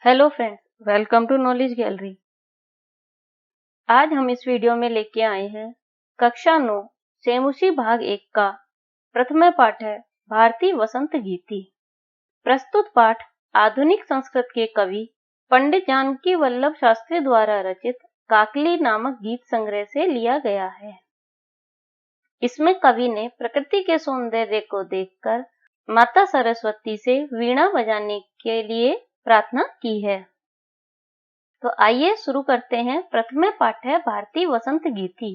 Hello friends, welcome to knowledge gallery. आज हम इस वीडियो में लेके आए हैं कक्षा 9 सेमुसी भाग 1 का प्रथम पाठ है भारतीय वसंत गीति। प्रस्तुत पाठ आधुनिक संस्कृत के कवि पंडित जानकी वल्लभ शास्त्री द्वारा रचित काकली नामक गीत संग्रह से लिया गया है। इसमें कवि ने प्रकृति के सौंदर्य को देखकर माता सरस्वती से वीणा बजाने के लिए प्रार्थना की है। तो आइए शुरू करते हैं। प्रथम पाठ है भारतीय वसंत गीति।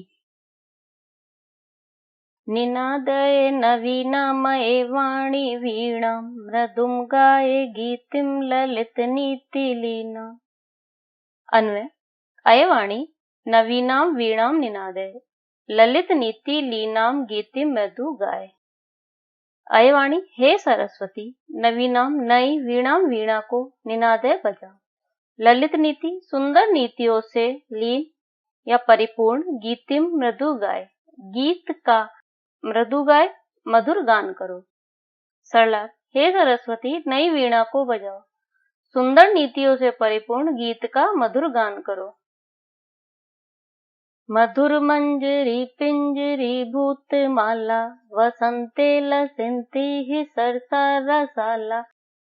निनादये नवीनामये वाणी वीणा मृदुम गाये गीतिम ललित नीति लीना। अन्वय: अयवाणी नवीनाम वीणाम निनादये ललित नीति लीनाम गीतिम मृदु गाये। अयवाणी हे सरस्वती, नवीनाम नई वीणाम वीणा को निनादय बजाओ, ललित नीति सुंदर नीतियों से लीन या परिपूर्ण गीतिम मृदु गाय गीत का मृदु गाय मधुर गान करो। सरला हे सरस्वती, नई वीणा को बजाओ, सुंदर नीतियों से परिपूर्ण गीत का मधुर गान करो। मधुर मंजरी पिंजरी भूत माला वसंते लसिंती ही सरसा रसाला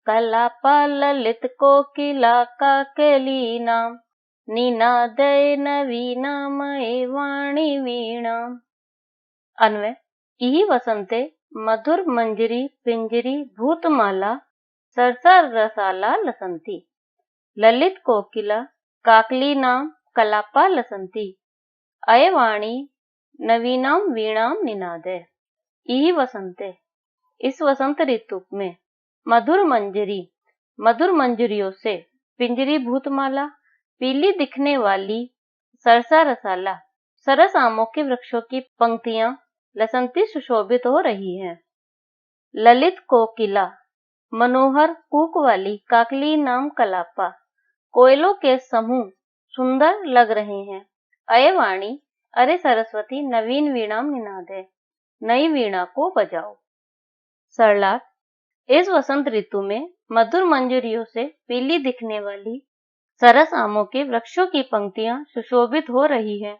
कलापा ललित कोकिला काकली नाम निनादय नवीनामये वाणी वीणा। अन्वय: इहि वसंते मधुर मंजरी पिंजरी भूतमाला सरसा रसाला लसंती ललित कोकिला काकली नाम कलापा लसंती अयवाणी नवीनाम वीणाम निनादय। इहि वसंते, इस वसंत ऋतु में मधुर मंजरियों से पिंजरी भूतमाला पीली दिखने वाली सरसा रसाला सरस आमों के वृक्षों की पंक्तियां लसंती सुशोभित हो रही हैं। ललित कोकिला मनोहर कूक वाली काकली नाम कलापा कोयलों के समूह सुंदर लग रहे हैं। अयवाणी अरे सरस्वती, नवीन वीणाम निनादय नई वीणा को बजाओ। सरलाट: इस वसंत ऋतु में मधुर मंजरियों से पीली दिखने वाली सरस आमों के वृक्षों की पंक्तियां सुशोभित हो रही है।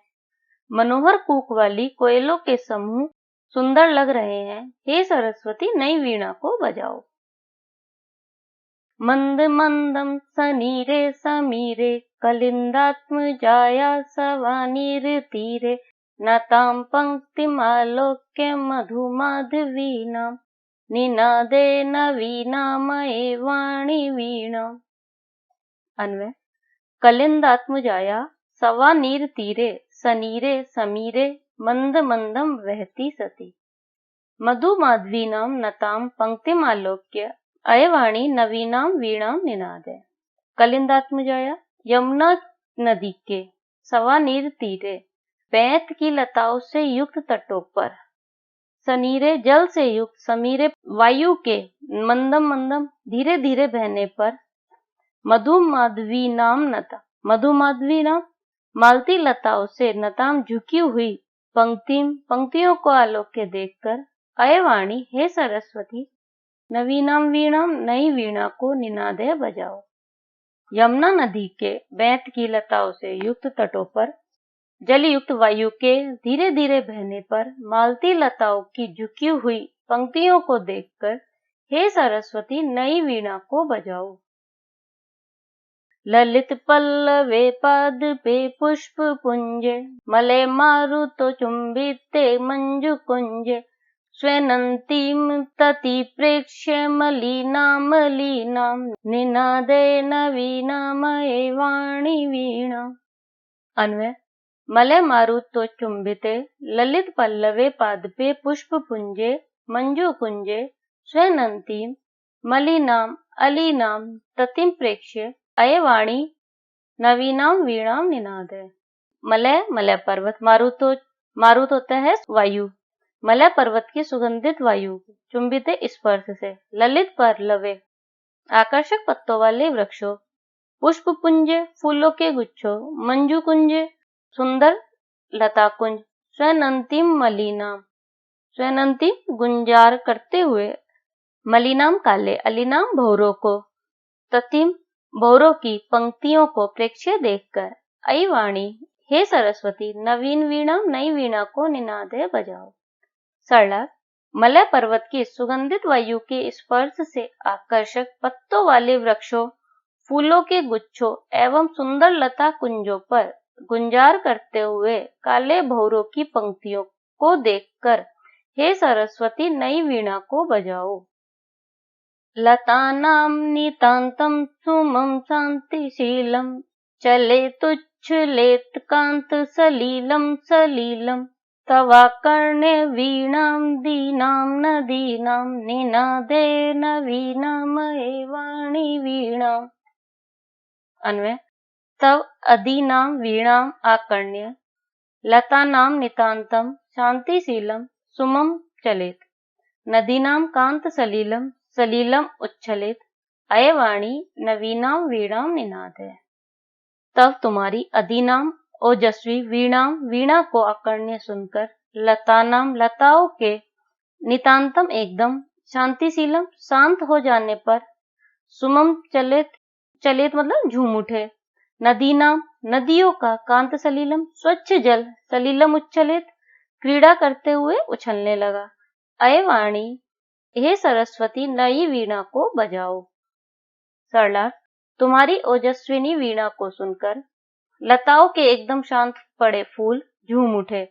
मनोहर कूक वाली कोयलों के समूह सुंदर लग रहे हैं। हे सरस्वती, नई वीणा को बजाओ। मंद मंदम सनीरे समीरे कलिंदात्म जाया सवानीर तीरे नताम पंक्तिमालोक्य मधुमाधवीना निनादे नवीनामये वाणी वीणा। अन्वय: कलिंदात्म जाया सवा नीर तीरे सनीरे समीरे मंद मंदम वहती सती मधु माधवीनाम नताम पंक्तिमालोक्य अयवाणी नवीनाम वीणाम निनादय। कलिंदात्म जाया यमुना नदी के सवा नीर तीरे बैंत की लताओं से युक्त तटों पर, सनीरे जल से युक्त समीरे वायु के मंदम मंदम धीरे धीरे बहने पर मधु माधवी नाम मालती लताओं से नताम झुकी हुई पंक्तियों को आलोक्य देखकर अयवाणी हे सरस्वती, नवीनाम वीणाम नई वीणा को निनादय बजाओ। यमुना नदी के बैंत की लताओं से युक्त तटों पर जल युक्त वायु के धीरे धीरे बहने पर मालती लताओं की झुकी हुई पंक्तियों को देखकर हे सरस्वती, नई वीणा को बजाओ। ललित पल्लवे पाद पे पुष्प पुंजे मलय मारुतो चुंबिते मंजु कुंजे स्वेनंतीम तति प्रेक्ष्य मलीनाम निनादे नवीनामये वाणी वीणा। अन्वय: मलय मारुतो चुंबिते ललित पल्लवे पादपे पुष्प पुंजे मंजु कुंजे स्वेनंतीम मलीनाम अलीनाम ततिम प्रेक्ष्य अयवाणी नवीनाम वीणाम निनादय। मलय पर्वत, मारुत होता है वायु, मलय पर्वत की सुगंधित वायु चुंबित स्पर्श से ललित पल्लवे आकर्षक पत्तों वाले वृक्षों, पुष्प पुंजे फूलों के गुच्छों, मंजू कुंजे सुंदर लता कुंज, स्वेनंतीम गुंजार करते हुए, मलिनाम काले, अलीनाम भौरों को, ततिम भौरों की पंक्तियों को प्रेक्ष्य देखकर अयि वाणी, हे सरस्वती, नवीन वीणा, नई वीणा को निनादे बजाओ। सरला, मलय पर्वत की सुगंधित वायु के स्पर्श से आकर्षक पत्तों वाले वृक्षों, फूलों के गुच्छों एवं सुंदर लता कुंजों पर गुंजार करते हुए काले भौरों की पंक्तियों को देखकर हे सरस्वती, नई वीणा को बजाओ। लतानां नितान्तं सुमं शान्तिशीलं, चलेतुच्छलेत कांत सलीलं सलीलं, तवाकर्णे वीणां दीनां नदीनां, निनादे नवीनामये वाणी वीणाम्। अन्वय। तव अदीनां वीणां आकर्ण्य, लतानां नितान्तं शान्तिशीलं सुमं चलेत, नदीनां कांत सलीलं सलीलम उच्छलित, अये वाणी नवीनां वीणां निनादे। तब तुम्हारी अदीनाम ओजस्वी वीणाम वीणा को आकर्ण्य सुनकर, लतानाम लताओं के, नितांतम एकदम, शांतिशीलम शांत हो जाने पर, सुमम चलित चलित मतलब झूम उठे, नदीनाम नदियों का, कांत सलीलम स्वच्छ जल, सलीलम उच्छलित क्रीड़ा करते हुए उछलने लगा। अये वाणी, हे सरस्वती, नई वीणा को बजाओ। सरला, तुम्हारी ओजस्विनी वीणा को सुनकर लताओं के एकदम शांत पड़े फूल झूम उठे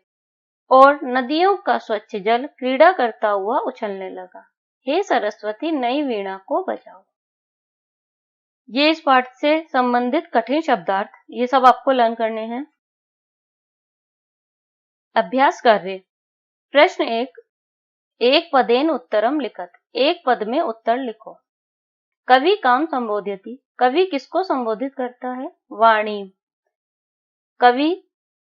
और नदियों का स्वच्छ जल क्रीड़ा करता हुआ उछलने लगा। हे सरस्वती, नई वीणा को बजाओ। ये इस पाठ से संबंधित कठिन शब्दार्थ, ये सब आपको लर्न करने हैं। अभ्यास कार्य। प्रश्न 1, एक पदेन उत्तरम लिखत, एक पद में उत्तर लिखो। कवि काम संबोध्यति, कवि किसको संबोधित करता है? वाणी। कवि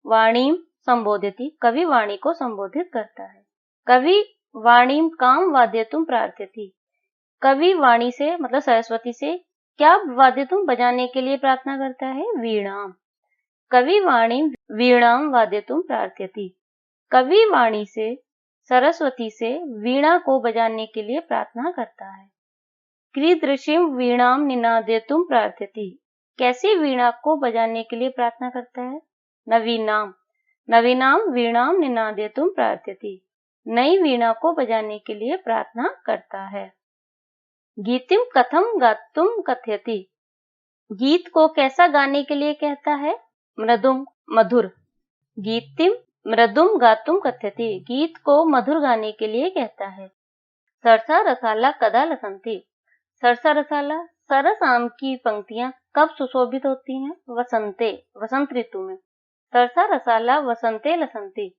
वाणीम संबोध्यति, कवि वाणी को संबोधित करता है। कवि वाणीम काम वाद्यतुम प्रार्थयति, कवि वाणी से मतलब सरस्वती से क्या वाद्यतुम बजाने के लिए प्रार्थना करता है? वीणाम। कवि वाणी वीणाम वाद्यतुम प्रार्थयति, कवि वाणी से सरस्वती से वीणा को बजाने के लिए प्रार्थना करता है। कीदृशीं वीणाम निनादेतुम प्रार्थयति, कैसी वीणा को बजाने के लिए प्रार्थना करता है? नवीनाम। नवीनाम वीणाम निनादेतुम प्रार्थयति, नई वीणा को बजाने के लिए प्रार्थना करता है। गीतिम कथम गातुम कथयति, गीत को कैसा गाने के लिए कहता है? मृदुम मधुर। गीतिम मृदुम गातुम कथयति, गीत को मधुर गाने के लिए कहता है। सरसा रसाला कदा लसंती, सरसा रसाला सरस आम की पंक्तियां कब सुशोभित होती हैं? वसंते, वसंत ऋतु में। सरसा रसाला वसंते लसंती,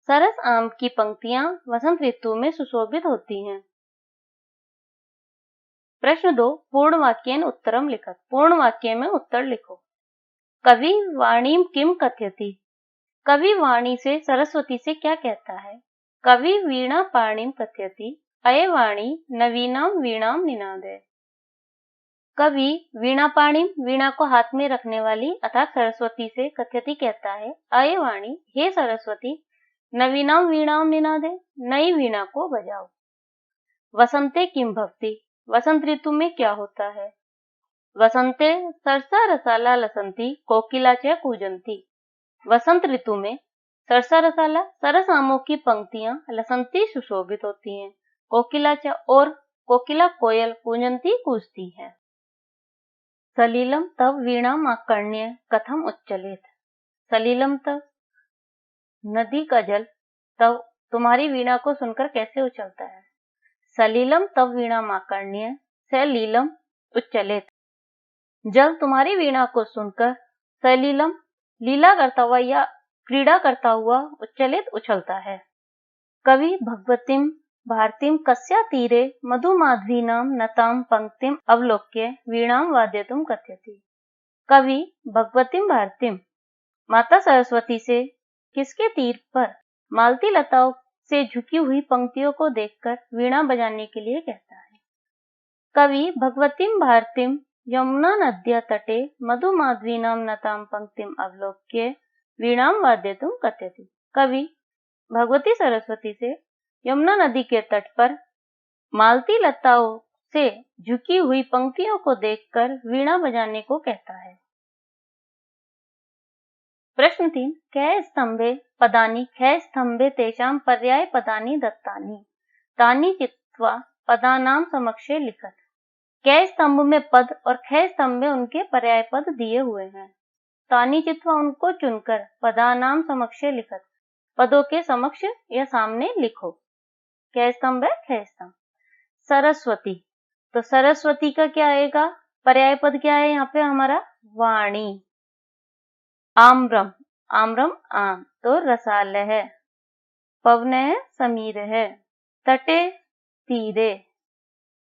सरस आम की पंक्तियां वसंत ऋतु में सुशोभित होती हैं। प्रश्न 2, पूर्ण वाक्येन उत्तरम लिखत, पूर्ण वाक्य में उत्तर लिखो। कवि वाणीम किम कथयति, कवि वाणी से सरस्वती से क्या कहता है? कवि वीणा पाणिम कथयति, अये वाणी नवीनाम वीणाम निनादे। कवि वीणा पाणिम, वीणा को हाथ में रखने वाली अर्थात सरस्वती से कथयति कहता है, अये वाणी, हे सरस्वती, नवीनाम वीणाम निनादे, नई वीणा को बजाओ। वसंते किम भवति, वसंत ऋतु में क्या होता है? वसंते सरसा रसाला लसंती, कोकिला च कूजंती, वसंत ऋतु में सरसा रसाला सरस आमों की पंक्तियां लसंती सुशोभित होती हैं, कोकिला और कोकिला कोयल कूजंती कूजती है। सलीलम तव वीणाम आकर्ण्य कथम उच्चलेत, सलीलम तव नदी का जल तव तुम्हारी वीणा को सुनकर कैसे उछलता है? सलीलम तव वीणाम आकर्ण्य सलीलम उच्चलेत, जल तुम्हारी वीणा को सुनकर सलीलम लीला करता हुआ या क्रीड़ा करता हुआ उच्चलित उछलता है। कवि भगवतीम भारतीम कस्या तीरे मधुमाध्वीनाम नताम पंक्तिम अवलोक्य वीणाम वाद्यतुम कथयति, कवि भगवतीम भारतीम माता सरस्वती से किसके तीर पर मालती लताओं से झुकी हुई पंक्तियों को देखकर वीणा बजाने के लिए कहता है। कवि भगवतीम भारतीम यमुना नद्या तटे मधुमाध्वीनाम नताम पंक्तिम अवलोक्य वीणाम वाद्यतुम कथयति, कवि भगवती सरस्वती से यमुना नदी के तट पर मालती लताओं से झुकी हुई पंक्तियों को देखकर वीणा बजाने को कहता है। प्रश्न 3, कै स्तंभे पदानि कै स्तंभे तेषां पर्याय पदानि दत्तानि तानि चित्वा पदानाम समक्षे लिखत। कै स्तंभ में पद और कै स्तंभ में उनके पर्याय पद दिए हुए हैं। तानि चित्वा उनको चुनकर पदानाम समक्षे लिखत, पदों के समक्ष या सामने लिखो। कै स्तंभ है, कै स्तंभ। सरस्वती, तो सरस्वती का क्या आएगा, पर्याय पद क्या है यहाँ पे हमारा, वाणी। आम्रम, आम्रम आम, तो रसाल है। पवन है, समीर है। तटे, तीरे।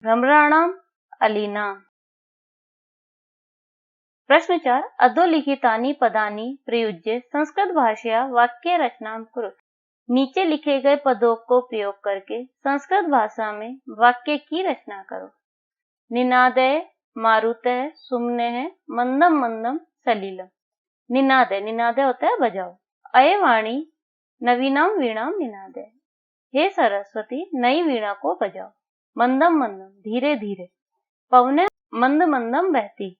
भ्रमराणाम, अलीना। प्रश्न 4, अधोलिखितानि पदानि प्रयुज्य संस्कृत भाषया वाक्य रचना करो। नीचे लिखे गए पदों को प्रयोग करके संस्कृत भाषा में वाक्य की रचना करो। निनादय, मारुतय, सुमनः, मंदम मंदम, सलिलम। निनादय, निनादय होता है बजाओ। अये वाणी नवीनाम वीणाम निनादय, हे सरस्वती नई वीणा को बजाओ। मंदम मंदम, धीरे धीरे। पवन, मंद मंदम बहती,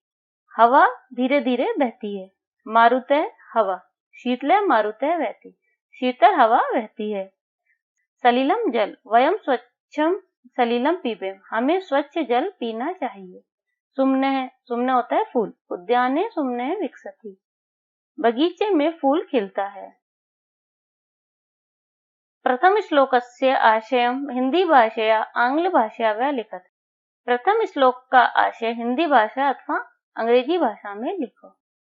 हवा धीरे धीरे बहती है। मारुतय, हवा, शीतल मारुतय बहती, शीतल हवा बहती है। सलिलम जल, वयम स्वच्छम सलिलम पीबेम, हमें स्वच्छ जल पीना चाहिए। सुमनः, सुमन होता है फूल। उद्याने सुमनः विकसति, बगीचे में फूल खिलता है। प्रथम श्लोकस्य आशयम हिंदी भाषया आंग्ल भाषया वा लिखत। प्रथम श्लोक का आशय हिंदी भाषा अथवा अंग्रेजी भाषा में लिखो।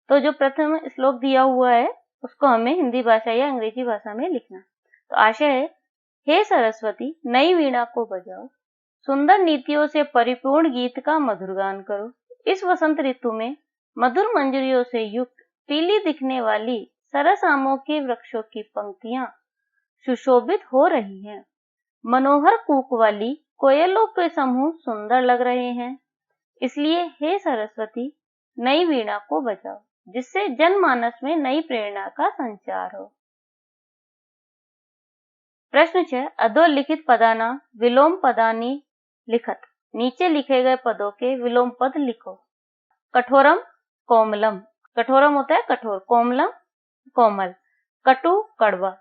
तो जो प्रथम श्लोक दिया हुआ है उसको हमें हिंदी भाषा या अंग्रेजी भाषा में लिखना। तो आशय है, हे सरस्वती नई वीणा को बजाओ, सुंदर नीतियों से परिपूर्ण गीत का मधुर गान करो। इस वसंत ऋतु में मधुर मंजरियों से युक्त पीली दिखने वाली सरस आमों के वृक्षों की पंक्तियां सुशोभित हो रही हैं। मनोहर कूक वाली कोयलों के समूह सुंदर लग रहे हैं। इसलिए हे सरस्वती नई वीणा को बजाओ, जिससे जनमानस में नई प्रेरणा का संचार हो। प्रश्न 6, अधोलिखित पदाना विलोम पदानी लिखत। नीचे लिखे गए पदों के विलोम पद लिखो। कठोरम, कोमलम, कठोरम होता है कठोर, कोमलम कोमल। कटु, कड़वा।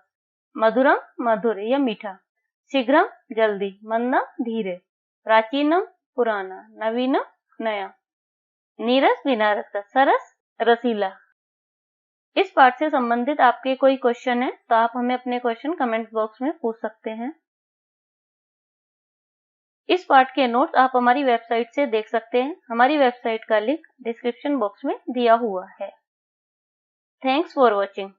मधुरम, मधुर या मीठा। शीघ्रम, जल्दी। मंदम, धीरे। प्राचीनम, पुराना। नवीनम, नया। नीरस, बिना रस, सरस, रसीला। इस पाठ से संबंधित आपके कोई क्वेश्चन है तो आप हमें अपने क्वेश्चन कमेंट बॉक्स में पूछ सकते हैं। इस पाठ के नोट्स आप हमारी वेबसाइट से देख सकते हैं। हमारी वेबसाइट का लिंक डिस्क्रिप्शन बॉक्स में दिया हुआ है। Thanks for watching.